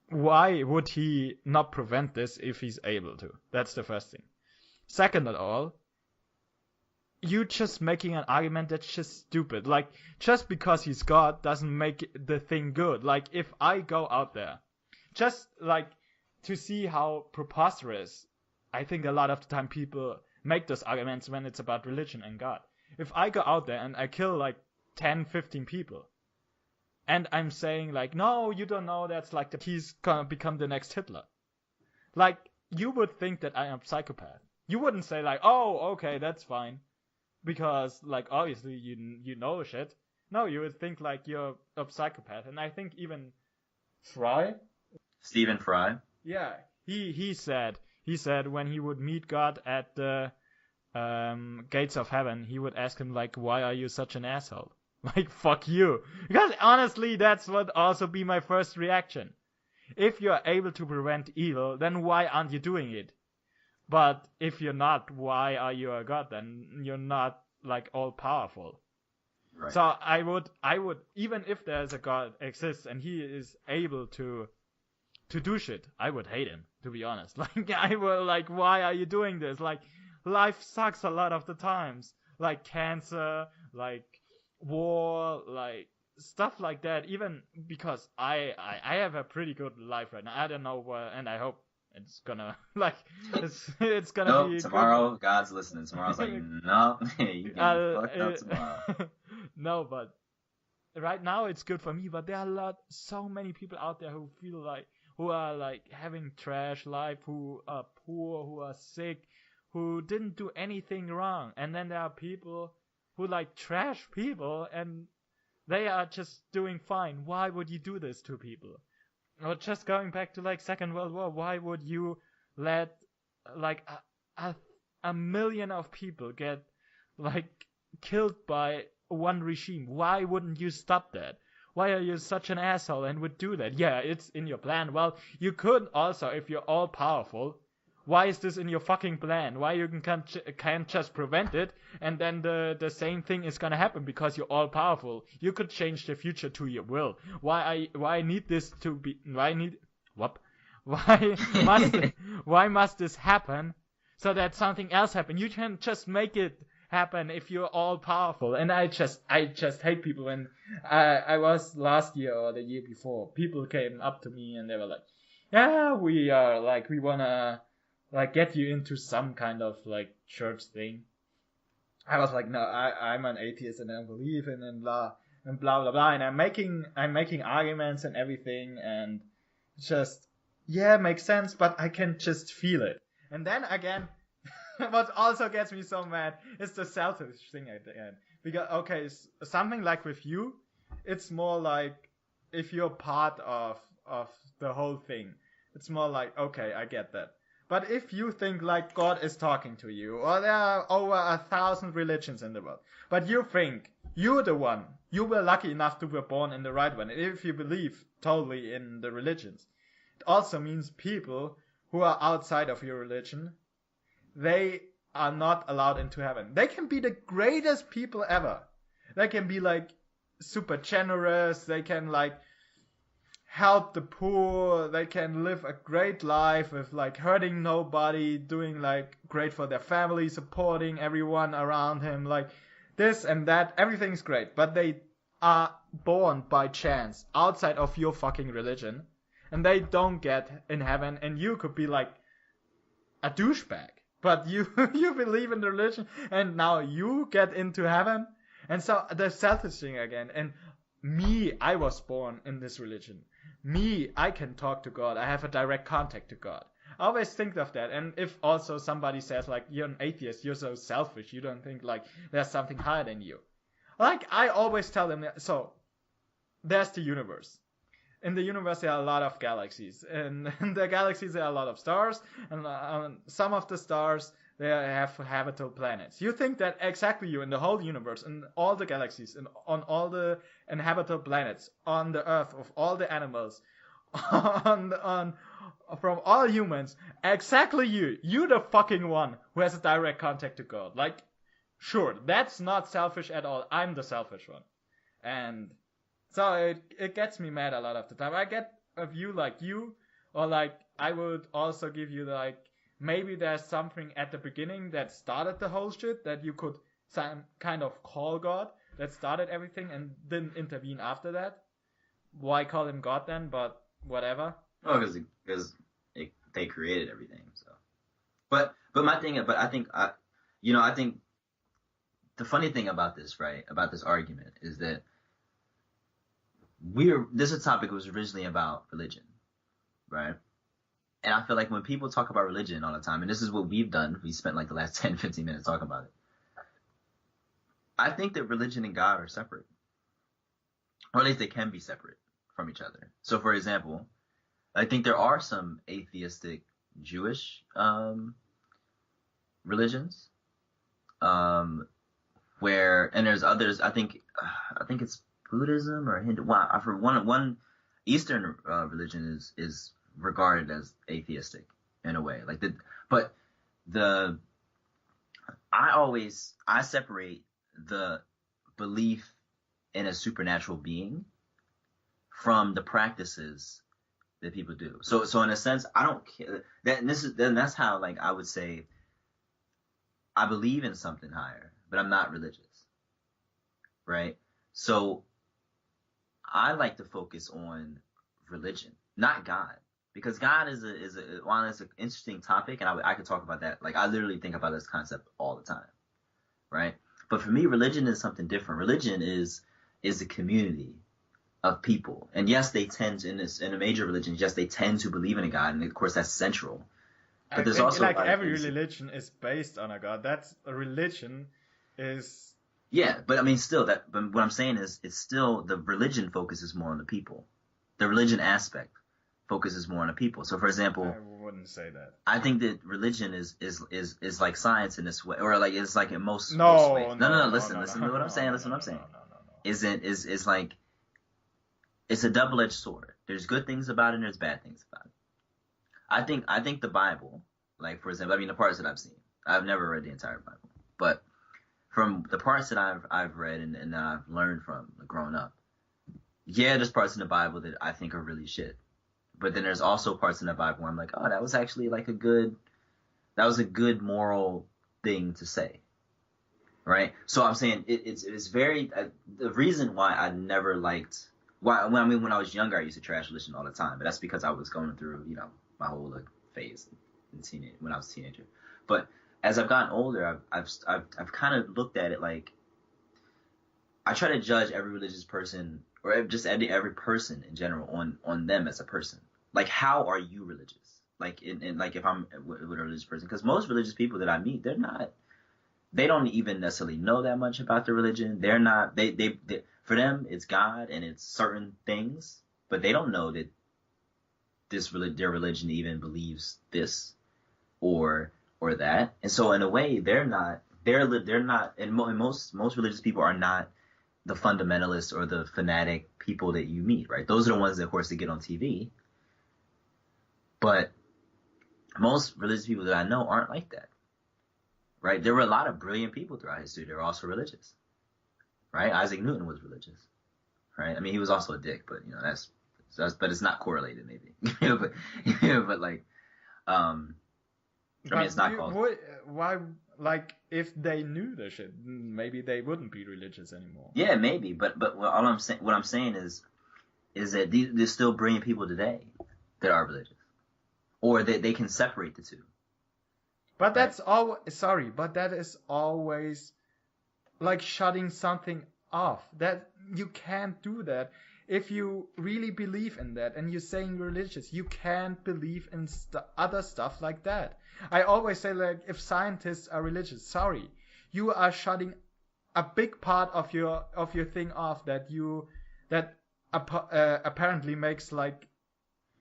why would he not prevent this if he's able to? That's the first thing. Second of all, you just making an argument that's just stupid. Like, just because he's God doesn't make the thing good. Like, if I go out there, just like to see how preposterous I think a lot of the time people make those arguments when it's about religion and God. If I go out there and I kill like 10, 15 people, and I'm saying like, no, you don't know, that's like he's gonna become the next Hitler. Like, you would think that I am a psychopath. You wouldn't say like, oh, okay, that's fine, because like obviously you know shit. No, you would think like you're a psychopath. And I think even Stephen Fry. Yeah, he said when he would meet God at the gates of heaven, he would ask him like, why are you such an asshole? Like, fuck you. Because honestly, that's what also be my first reaction. If you're able to prevent evil, then why aren't you doing it? But if you're not, why are you a god then? You're not like all powerful. Right. So I would, even if there's a god exists and he is able to do shit, I would hate him, to be honest. Like, I would like, why are you doing this? Like, life sucks a lot of the times. Like cancer, like war, like stuff like that. Even because I have a pretty good life right now. I don't know where, and I hope it's gonna like it's gonna be tomorrow good. God's listening. Tomorrow's like, no, you get fucked up tomorrow. No, but right now it's good for me. But there are so many people out there who are like having trash life, who are poor, who are sick, who didn't do anything wrong. And then there are people who like trash people and they are just doing fine. Why would you do this to people? Or just going back to like Second World War, why would you let like a million of people get like killed by one regime? Why wouldn't you stop that? Why are you such an asshole and would do that? Yeah, it's in your plan. Well, you could also, if you're all powerful. Why is this in your fucking plan? Why you can't just prevent it, and then the same thing is gonna happen because you're all powerful? You could change the future to your will. Why need this to be? Why must this happen so that something else happen? You can just make it happen if you're all powerful? And I just hate people when I was last year or the year before. People came up to me and they were like, yeah, we wanna like get you into some kind of like church thing. I was like, no, I'm an atheist and I don't believe in and blah and blah blah blah. And I'm making arguments and everything, and just yeah, makes sense, but I can just feel it. And then again, what also gets me so mad is the selfish thing at the end. Because okay, something like with you, it's more like if you're part of the whole thing, it's more like okay, I get that. But if you think like God is talking to you, or there are over 1,000 religions in the world, but you think you're the one, you were lucky enough to be born in the right one, and if you believe totally in the religions, it also means people who are outside of your religion, they are not allowed into heaven. They can be the greatest people ever. They can be like super generous, they can like help the poor, they can live a great life with like hurting nobody, doing like great for their family, supporting everyone around him, like this and that, everything's great, but they are born by chance outside of your fucking religion, and they don't get in heaven, and you could be like a douchebag, but you you believe in the religion, and now you get into heaven. And so the selfish thing again, and me, I was born in this religion. Me, I can talk to God. I have a direct contact to God. I always think of that. And if also somebody says like, you're an atheist, you're so selfish, you don't think like there's something higher than you. Like I always tell them, so there's the universe. In the universe there are a lot of galaxies. And in the galaxies there are a lot of stars. And some of the stars, they have habitable planets. You think that exactly you in the whole universe, in all the galaxies, and on all the inhabitable planets, on the earth, of all the animals, on from all humans, exactly you're the fucking one who has a direct contact to God. Like, sure, that's not selfish at all. I'm the selfish one. And so it gets me mad a lot of the time. I get a view like you, or like I would also give you like, maybe there's something at the beginning that started the whole shit that you could kind of call God, that started everything and didn't intervene after that. Why call him God then? But whatever. Oh, because they created everything. So, but my thing, but I think I think the funny thing about this, right, about this argument is that this topic was originally about religion, right? And I feel like when people talk about religion all the time, and this is what we've done, we spent like the last 10, 15 minutes talking about it. I think that religion and God are separate. Or at least they can be separate from each other. So for example, I think there are some atheistic Jewish religions, where, and there's others, I think it's Buddhism or Hindu. Well, for one Eastern religion is regarded as atheistic in a way, I separate the belief in a supernatural being from the practices that people do. So in a sense, I don't care that's how, like, I would say I believe in something higher, but I'm not religious, right? So I like to focus on religion, not God. Because God is an interesting topic, and I could talk about that. Like, I literally think about this concept all the time, right? But for me, religion is something different. Religion is a community of people, and yes, they tend to, in a major religion, yes, they tend to believe in a God, and of course that's central. But there's also like every religion is based on a God. That's a religion is. Yeah, but I mean, still that. But what I'm saying is, it's still the religion focuses more on the people, the religion aspect focuses more on the people. So, for example, I wouldn't say that. I think that religion is like science in this way, or like it's like in most ways. Listen to what I'm saying. Listen to what I'm saying. Is like it's a double-edged sword. There's good things about it, and there's bad things about it. I think the Bible, like, for example, I mean, the parts that I've seen, I've never read the entire Bible, but from the parts that I've read and that I've learned from growing up, yeah, there's parts in the Bible that I think are really shit. But then there's also parts in the Bible where I'm like, oh, that was actually like a good moral thing to say, right? So I'm saying it's very the reason why I never liked when I was younger I used to trash religion all the time, but that's because I was going through my whole phase when I was a teenager. But as I've gotten older, I've kind of looked at it like I try to judge every religious person or just every person in general on them as a person. Like, how are you religious? Like, like if I'm with a religious person, because most religious people that I meet, they don't even necessarily know that much about their religion. They're not, they for them, it's God and it's certain things, but they don't know that their religion even believes this or that. And so in a way, they're not, and most religious people are not the fundamentalists or the fanatic people that you meet, right? Those are the ones that, of course, they get on TV. But most religious people that I know aren't like that, right? There were a lot of brilliant people throughout history that were also religious, right? Isaac Newton was religious, right? I mean, he was also a dick, but that's but it's not correlated, maybe. but like, I mean, it's not called. Why? Like, if they knew the shit, maybe they wouldn't be religious anymore. Yeah, maybe, but what I'm saying is that there's still brilliant people today that are religious, or that they can separate the two. But that's but that is always like shutting something off. That you can't do that. If you really believe in that and you're saying you're religious, you can't believe in other stuff like that. I always say, like, if scientists are religious, sorry, you are shutting a big part of your thing off that apparently makes like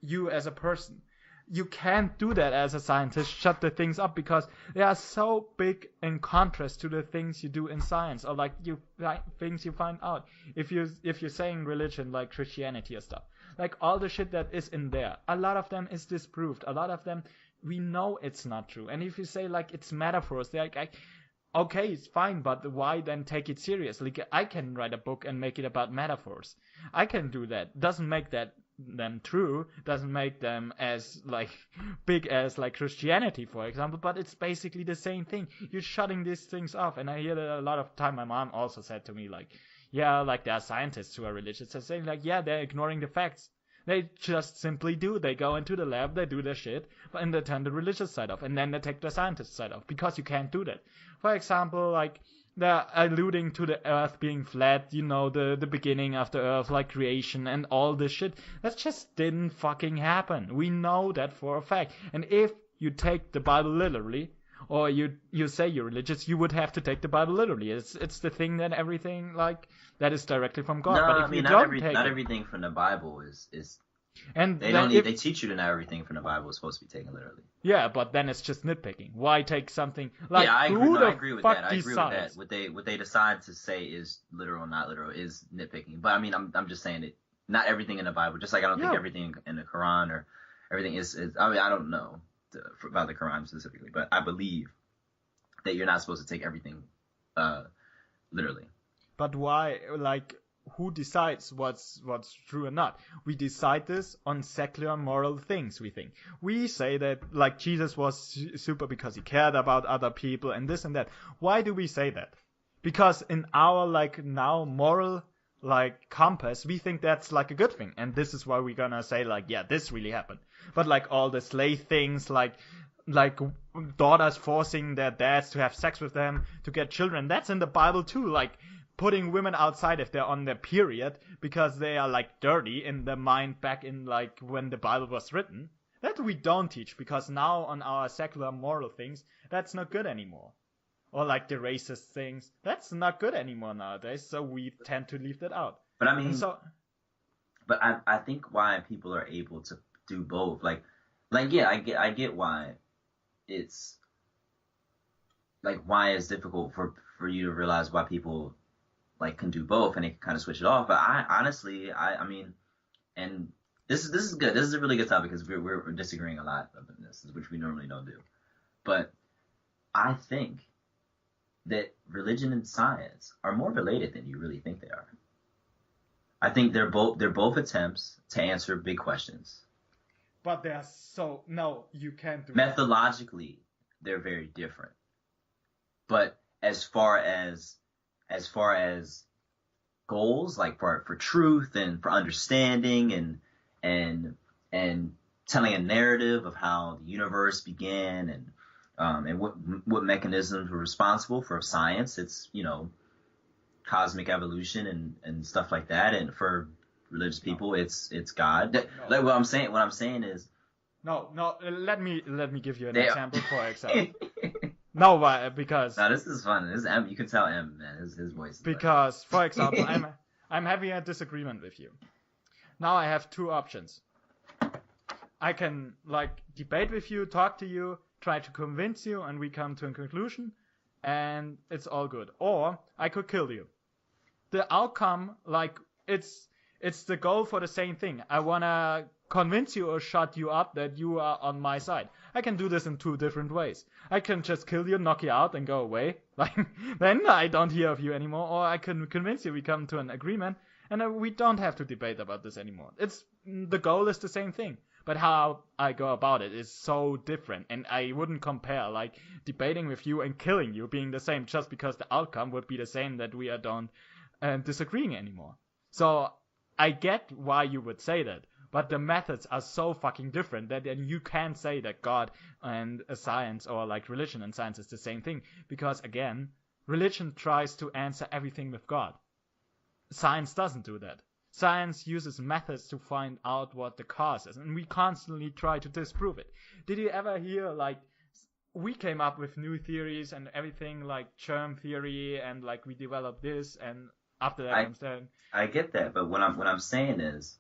you as a person. You can't do that as a scientist, shut the things up, because they are so big in contrast to the things you do in science, or like things you find out. If you're saying religion like Christianity or stuff, like all the shit that is in there, a lot of them is disproved. A lot of them we know it's not true. And if you say like it's metaphors, they're like, okay, it's fine, but why then take it seriously? I can write a book and make it about metaphors. I can do that. Doesn't make them true, doesn't make them as like big as like Christianity, for example, but it's basically the same thing. You're shutting these things off. And I hear that a lot of time. My mom also said to me, like, yeah, like there are scientists who are religious. They're saying like, yeah, they're ignoring the facts. They just simply do. They go into the lab, they do their shit, and they turn the religious side off, and then they take the scientist side off, because you can't do that. For example, like, they're alluding to the Earth being flat, the beginning of the Earth, like creation and all this shit. That just didn't fucking happen. We know that for a fact. And if you take the Bible literally, or you say you're religious, you would have to take the Bible literally. It's the thing that everything like that is directly from God. No, but if I mean, not everything from the Bible is. And they teach you to know everything from the Bible is supposed to be taken literally. Yeah, but then it's just nitpicking. Why take something like? Yeah, I agree with that. I agree with that. What they decide to say is literal, not literal, is nitpicking. But I mean, I'm just saying that not everything in the Bible. Just like I don't think everything in the Quran or everything is. I mean, I don't know about the Quran specifically, but I believe that you're not supposed to take everything literally. But why? Like, who decides what's true or not? We decide this on secular moral things, we think. We say that, like, Jesus was super because he cared about other people and this and that. Why do we say that? Because in our, like, now moral, like, compass, we think that's, like, a good thing. And this is why we're gonna say, like, yeah, this really happened. But, like, all the slave things, like daughters forcing their dads to have sex with them to get children, that's in the Bible too. Like, putting women outside if they're on their period because they are like dirty in their mind back in like when the Bible was written. That we don't teach, because now on our secular moral things, that's not good anymore. Or like the racist things, that's not good anymore nowadays, so we tend to leave that out. But I mean, but I think why people are able to do both, like yeah, I get why it's like why it's difficult for you to realize why people like can do both and they can kind of switch it off. But I honestly, I mean, and this is good. This is a really good topic because we're disagreeing a lot of this, which we normally don't do. But I think that religion and science are more related than you really think they are. I think they're both attempts to answer big questions. But you can't do Methodologically, they're very different. But as far as goals, like for truth and for understanding and telling a narrative of how the universe began and what mechanisms were responsible for science. It's, cosmic evolution and stuff like that. And for religious people, it's God. Like what I'm saying is, no. Let me give you an They- example. For example, no, because no, this is fun. This is M. You can tell M, man. His voice. Is because for example, I'm having a disagreement with you. Now I have two options. I can debate with you, talk to you, try to convince you, and we come to a conclusion, and it's all good. Or I could kill you. The outcome, it's the goal for the same thing. I wanna convince you or shut you up that you are on my side. I can do this in two different ways. I can just kill you, knock you out, and go away. Then I don't hear of you anymore. Or I can convince you, we come to an agreement, and we don't have to debate about this anymore. The goal is the same thing. But how I go about it is so different, and I wouldn't compare debating with you and killing you being the same just because the outcome would be the same, that we are don't disagreeing anymore. So I get why you would say that, but the methods are so fucking different that then you can't say that God and science or religion and science is the same thing, because again, religion tries to answer everything with God. Science doesn't do that. Science uses methods to find out what the cause is, and we constantly try to disprove it. Did you ever hear we came up with new theories and everything, like germ theory, and we developed this, and after that I'm saying I get that, but what I'm saying is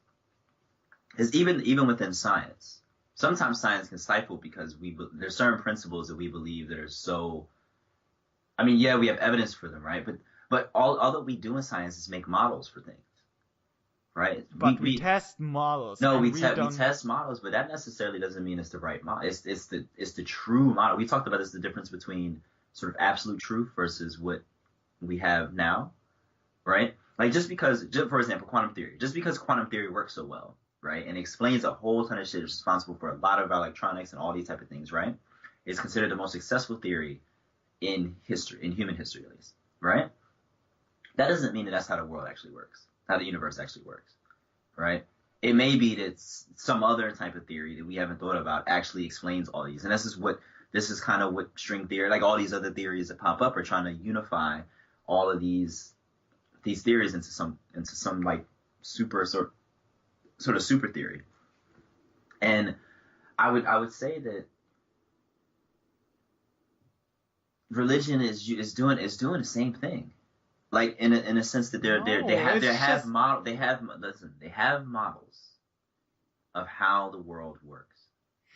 even within science, sometimes science can stifle because there's certain principles that we believe that are so. I mean, yeah, we have evidence for them, right? But all that we do in science is make models for things. Right, but we test models. No, we test models, but that necessarily doesn't mean it's the right model. It's the true model. We talked about this, the difference between sort of absolute truth versus what we have now, right? For example, quantum theory. Just because quantum theory works so well, right, and explains a whole ton of shit, is responsible for a lot of our electronics and all these type of things, right? It's considered the most successful theory in history, in human history at least, right? That doesn't mean that that's how the world actually works. How the universe actually works, right? It may be that some other type of theory that we haven't thought about actually explains all these, and this is kind of what string theory, all these other theories that pop up, are trying to unify all of these theories into some super sort of super theory. And I would say that religion is doing the same thing. In a sense that they have models of how the world works.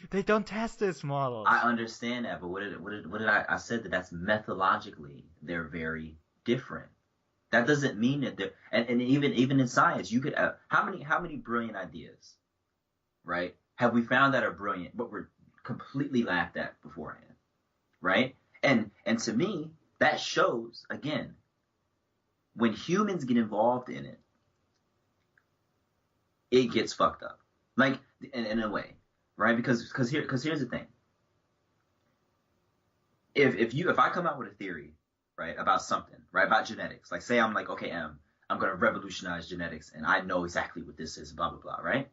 They don't test these models. I understand that, but what did I said that's methodologically they're very different. That doesn't mean that they're and even in science you could how many brilliant ideas, right, have we found that are brilliant but were completely laughed at beforehand, right? And to me that shows again, when humans get involved in it, it gets fucked up. In a way, right? Because here's the thing. If I come out with a theory, right, about something, right, about genetics, say I'm okay, I'm gonna revolutionize genetics and I know exactly what this is, blah blah blah, right?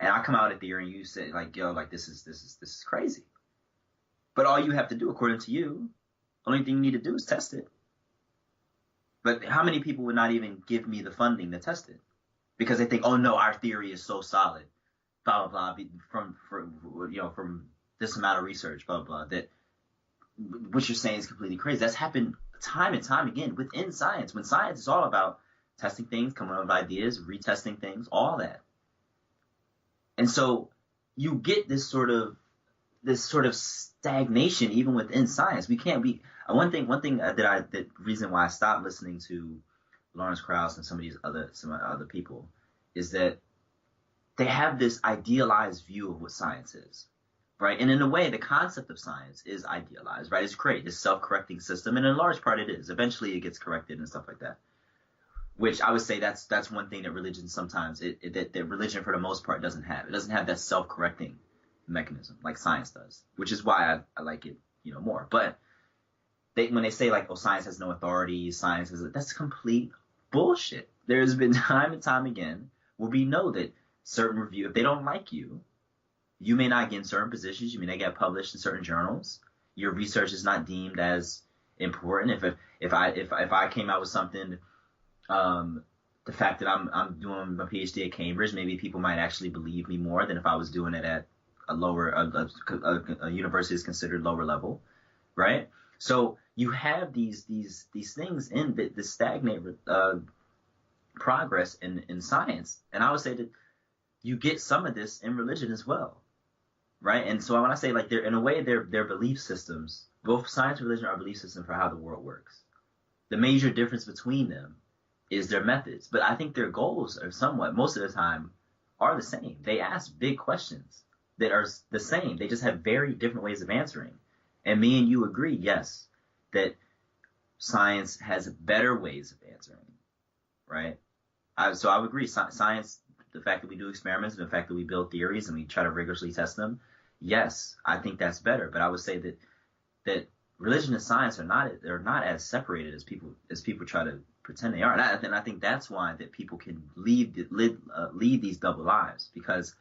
And I come out with a theory and you say this is crazy. But all you have to do, according to you, only thing you need to do is test it. But how many people would not even give me the funding to test it because they think, oh no, our theory is so solid, blah blah blah, from this amount of research, blah blah, that what you're saying is completely crazy. That's happened time and time again within science. When science is all about testing things, coming up with ideas, retesting things, all that. And so you get this sort of stagnation even within science. We can't be. One thing the reason why I stopped listening to Lawrence Krauss and some other people is that they have this idealized view of what science is, right? And in a way, the concept of science is idealized, right? It's great, this self-correcting system, and in large part it is. Eventually, it gets corrected and stuff like that. Which I would say that's one thing that religion sometimes that religion for the most part doesn't have. It doesn't have that self-correcting mechanism like science does, which is why I like it, more. But when they say like, oh, science has no authority, that's complete bullshit. There's been time and time again where we know that certain review, if they don't like you, you may not get in certain positions, you may not get published in certain journals. Your research is not deemed as important. If I came out with something, the fact that I'm doing my PhD at Cambridge, maybe people might actually believe me more than if I was doing it at a university is considered lower level, right? So you have these things in the stagnate progress in science, and I would say that you get some of this in religion as well, right? And so when I say like they're in a way they're belief systems, both science and religion are belief systems for how the world works. The major difference between them is their methods, but I think their goals are somewhat, most of the time, are the same. They ask big questions that are the same. They just have very different ways of answering. And me and you agree, yes, that science has better ways of answering, right? So I would agree. Science, the fact that we do experiments, and the fact that we build theories and we try to rigorously test them, yes, I think that's better. But I would say that religion and science are not as separated as people try to pretend they are. And I think that's why that people can lead these double lives, because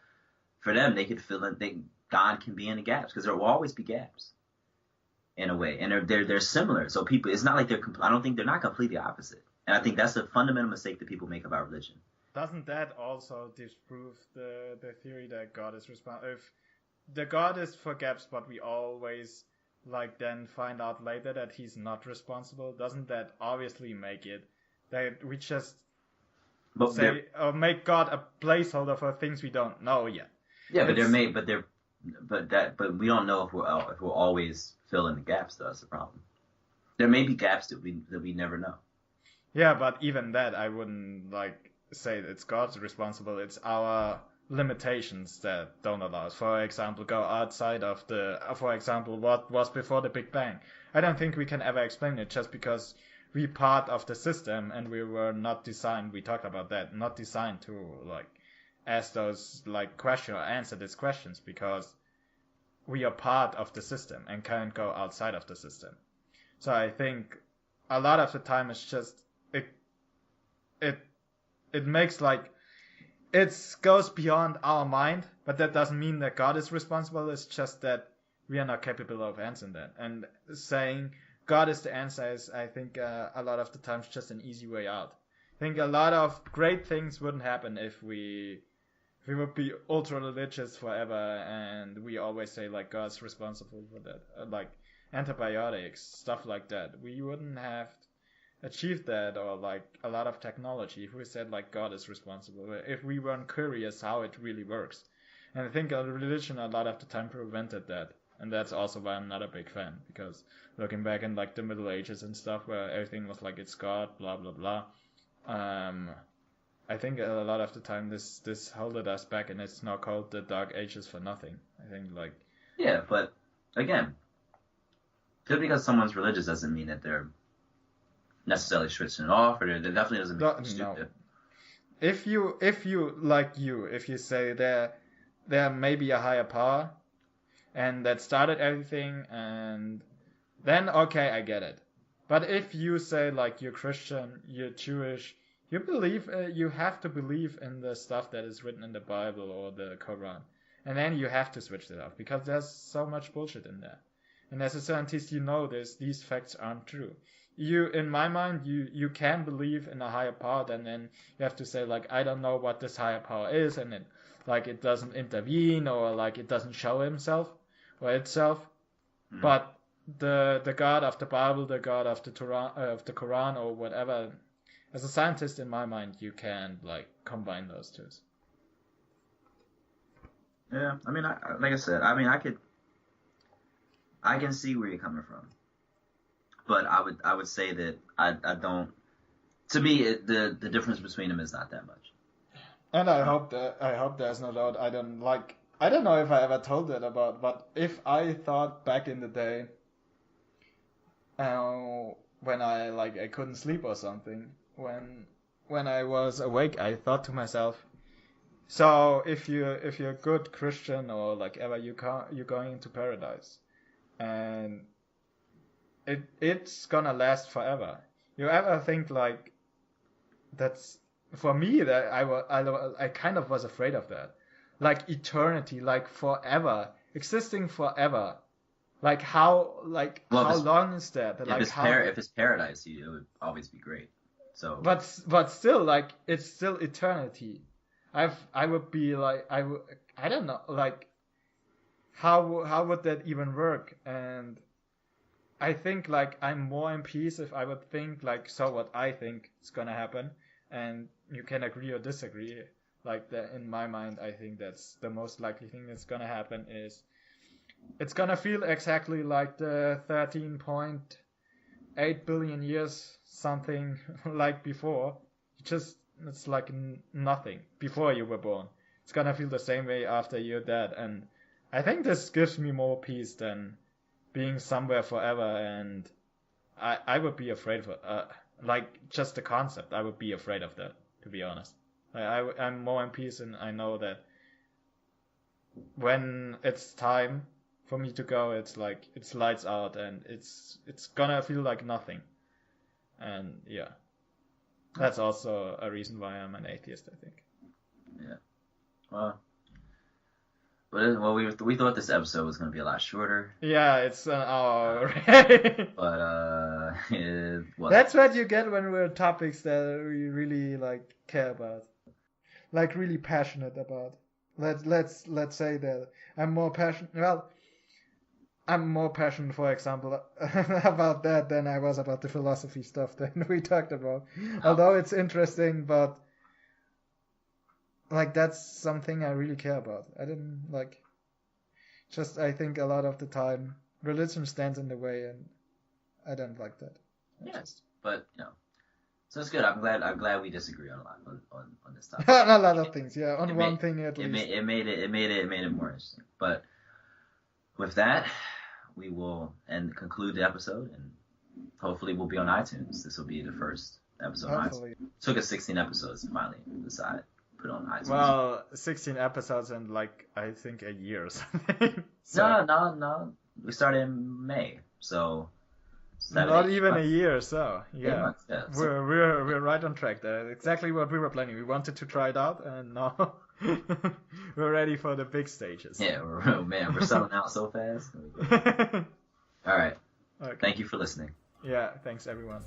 for them they could feel that God can be in the gaps, because there will always be gaps in a way, and they're similar. So people, it's not like I don't think they're not completely opposite. And I think that's a fundamental mistake that people make about religion. Doesn't that also disprove the theory that God is responsible? If the God is for gaps, but we always then find out later that he's not responsible, doesn't that obviously make it that we just say or make God a placeholder for things we don't know yet? Yeah, but we don't know if we'll always fill in the gaps. That's the problem. There may be gaps that we never know. Yeah, but even that, I wouldn't say it's God's responsible. It's our limitations that don't allow us. For example, go outside of for example, what was before the Big Bang. I don't think we can ever explain it just because we're part of the system and we were not designed. We talked about that, not designed to ask those questions or answer these questions, because we are part of the system and can't go outside of the system. So I think a lot of the time it's just it makes it goes beyond our mind, but that doesn't mean that God is responsible. It's just that we are not capable of answering that. And saying God is the answer is, I think, a lot of the times just an easy way out. I think a lot of great things wouldn't happen if we would be ultra religious forever and we always say God's responsible for that, antibiotics, stuff like that. We wouldn't have achieved that, or a lot of technology, if we said God is responsible, if we weren't curious how it really works. And I think religion a lot of the time prevented that, and that's also why I'm not a big fan, because looking back in the Middle Ages and stuff where everything was it's God, blah blah blah, I think a lot of the time this held us back, and it's now called the Dark Ages for nothing. I think yeah, but again, just because someone's religious doesn't mean that they're necessarily switching it off, or that definitely doesn't mean they're stupid. No. If you say there may be a higher power and that started everything, and then okay, I get it. But if you say you're Christian, you're Jewish, you believe you have to believe in the stuff that is written in the Bible or the Quran, and then you have to switch it off because there's so much bullshit in there. And as a scientist, you know these facts aren't true. In my mind, you can believe in a higher power, and then you have to say I don't know what this higher power is, and it doesn't intervene, or it doesn't show himself or itself. Mm. But the God of the Bible, the God of the Quran or whatever, as a scientist, in my mind, you can combine those two. Yeah, I mean, like I said, I mean, I can see where you're coming from. But I would say that I don't. To me, the difference between them is not that much. And I hope there's no doubt. I don't know if I ever told that about. But if I thought back in the day, when I couldn't sleep or something, when I was awake, I thought to myself, so if you're a good Christian or ever you're going into paradise, and it's gonna last forever. You ever think like that's for me that I kind of was afraid of that, like eternity, like forever, existing forever. Like how long is that? Like if it's paradise, it would always be great. So but still, like it's still eternity. I would be like I don't know, like how would that even work? And I think like I'm more in peace if I would think like, so what I think is gonna happen, and you can agree or disagree. Like that, in my mind, I think that's the most likely thing that's gonna happen is it's gonna feel exactly like the 13.8 billion years something like before. It's like nothing before you were born. It's gonna feel the same way after you're dead, and I think this gives me more peace than being somewhere forever. And I would be afraid of like just the concept. I would be afraid of that, to be honest. I'm more in peace, and I know that when it's time for me to go, it's like it's lights out, and it's gonna feel like nothing. And yeah, that's also a reason why I'm an atheist, I think. Yeah. Well, we thought this episode was going to be a lot shorter. Yeah, it's an hour already. But that's what you get when we're topics that we really like care about, like really passionate about. Let's say that I'm more passionate. Well, I'm more passionate, for example, about that than I was about the philosophy stuff that we talked about. Although it's interesting, but like that's something I really care about. I didn't like. Just I think a lot of the time religion stands in the way, and I don't like that. Yes, but so it's good. I'm glad we disagree on a lot on this topic. On a lot of things, yeah. On one thing at least. It made it more interesting. But with that, we will conclude the episode, and hopefully we'll be on iTunes. This will be the first episode on iTunes. It took us 16 episodes to finally decide put it on iTunes. Well, 16 episodes in like I think a year or something. So. No. We started in May, so. Not even a year, so yeah, months, yeah. We're right on track. That's exactly what we were planning. We wanted to try it out, and now we're ready for the big stages. Yeah, we're selling out so fast. All right. Okay. Thank you for listening. Yeah, thanks everyone.